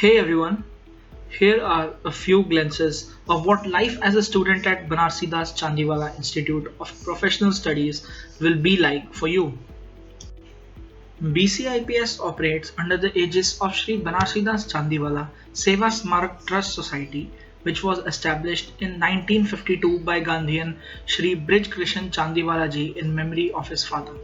Hey everyone, here are a few glimpses of what life as a student at Banarsidas Chandiwala Institute of Professional Studies will be like for you. BCIPS operates under the aegis of Sri Banarsidas Chandiwala Seva Smarak Trust Society, which was established in 1952 by Gandhian Sri Brij Krishan Chandiwala ji in memory of his father.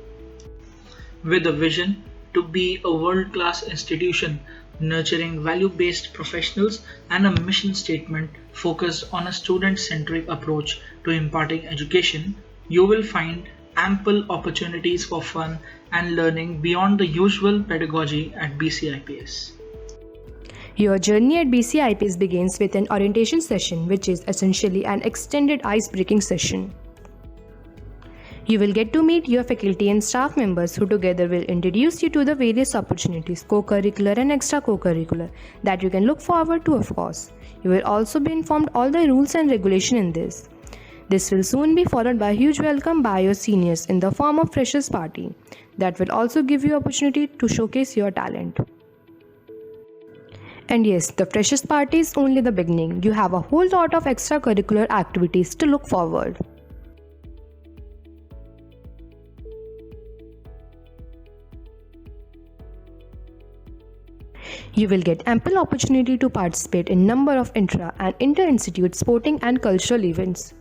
With a vision to be a world class institution nurturing value based professionals and a mission statement focused on a student centric approach to imparting education, you will find ample opportunities for fun and learning beyond the usual pedagogy at BCIPS. Your journey at BCIPS begins with an orientation session, which is essentially an extended ice-breaking session. You will get to meet your faculty and staff members who together will introduce you to the various opportunities, co-curricular and extra-co-curricular, that you can look forward to, of course. You will also be informed all the rules and regulation in this. This will soon be followed by a huge welcome by your seniors in the form of freshers party. That will also give you opportunity to showcase your talent. And yes, the freshers party is only the beginning. You have a whole lot of extracurricular activities to look forward. You will get ample opportunity to participate in number of intra and inter-institute sporting and cultural events.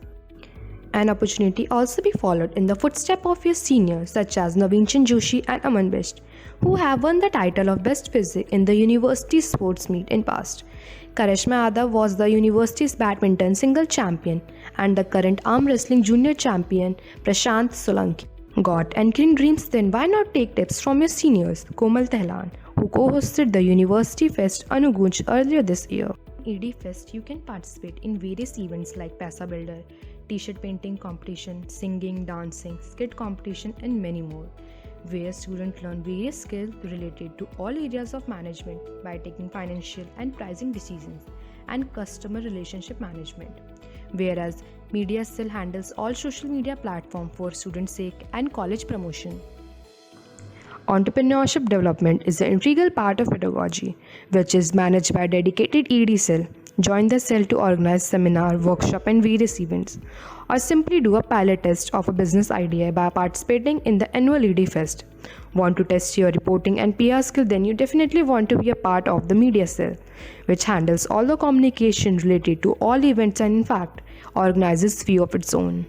An opportunity also be followed in the footstep of your seniors such as Naveen Chand Joshi and Aman Best, who have won the title of Best Physic in the university sports meet in past. Karishma Yadav was the university's badminton single champion and the current arm wrestling junior champion Prashant Solanki. Got anchoring dreams? Then why not take tips from your seniors Komal Tehlan, who co-hosted the University Fest Anugunj earlier this year. In ED Fest, you can participate in various events like Paisa Builder, t-shirt painting competition, singing, dancing, skit competition and many more, where students learn various skills related to all areas of management by taking financial and pricing decisions and customer relationship management. Whereas Media Cell handles all social media platforms for student sake and college promotion. Entrepreneurship development is an integral part of pedagogy, which is managed by a dedicated ED cell. Join the cell to organize seminar, workshop and various events, or simply do a pilot test of a business idea by participating in the annual ED Fest. Want to test your reporting and PR skill? Then you definitely want to be a part of the media cell, which handles all the communication related to all events and in fact organizes few of its own.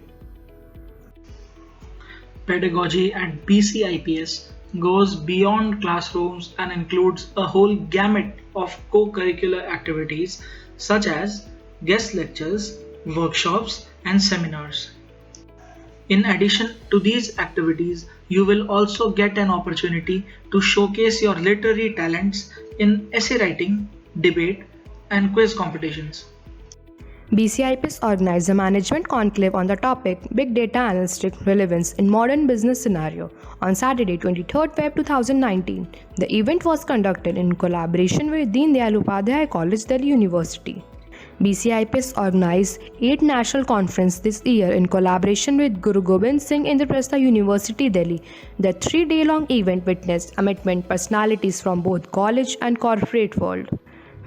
Pedagogy at BCIPS goes beyond classrooms and includes a whole gamut of co-curricular activities such as guest lectures, workshops, and seminars. In addition to these activities, you will also get an opportunity to showcase your literary talents in essay writing, debate, and quiz competitions. BCIPS organized a management conclave on the topic Big Data Analytic Relevance in Modern Business Scenario on Saturday 23rd Feb 2019. The event was conducted in collaboration with Deen Dayal Upadhyay College, Delhi University. BCIPS organized 8 national conferences this year in collaboration with Guru Gobind Singh Indraprastha University, Delhi. The 3-day-long event witnessed eminent personalities from both college and corporate world.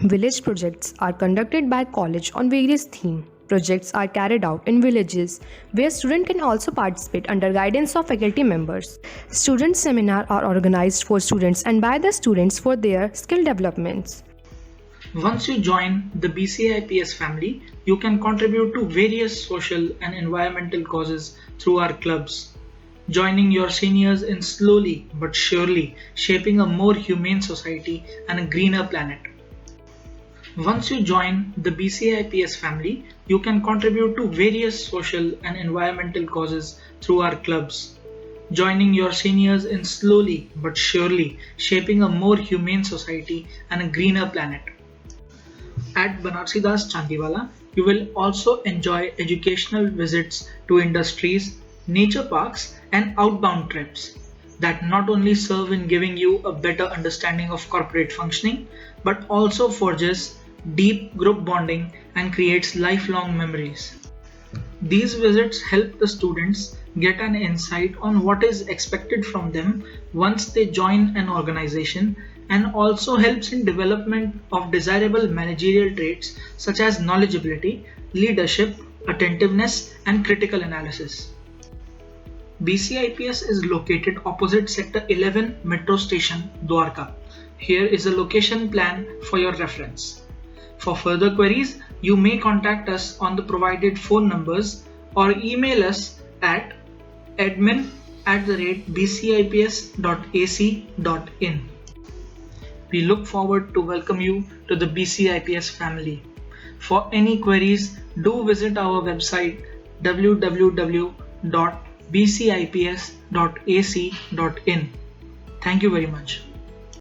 Village projects are conducted by college on various themes. Projects are carried out in villages where students can also participate under guidance of faculty members. Student seminars are organized for students and by the students for their skill developments. Once you join the BCIPS family, you can contribute to various social and environmental causes through our clubs, joining your seniors in slowly but surely shaping a more humane society and a greener planet. Once you join the BCIPS family, you can contribute to various social and environmental causes through our clubs, joining your seniors in slowly but surely shaping a more humane society and a greener planet. At Banarsidas Chandiwala, you will also enjoy educational visits to industries, nature parks, and outbound trips that not only serve in giving you a better understanding of corporate functioning, but also forges deep group bonding and creates lifelong memories. These visits help the students get an insight on what is expected from them once they join an organization and also helps in development of desirable managerial traits such as knowledgeability, leadership, attentiveness, and critical analysis. BCIPS is located opposite Sector 11 Metro Station, Dwarka. Here is a location plan for your reference. For further queries, you may contact us on the provided phone numbers or email us at admin@bcips.ac.in. We look forward to welcome you to the BCIPS family. For any queries, do visit our website www.bcips.ac.in. Thank you very much.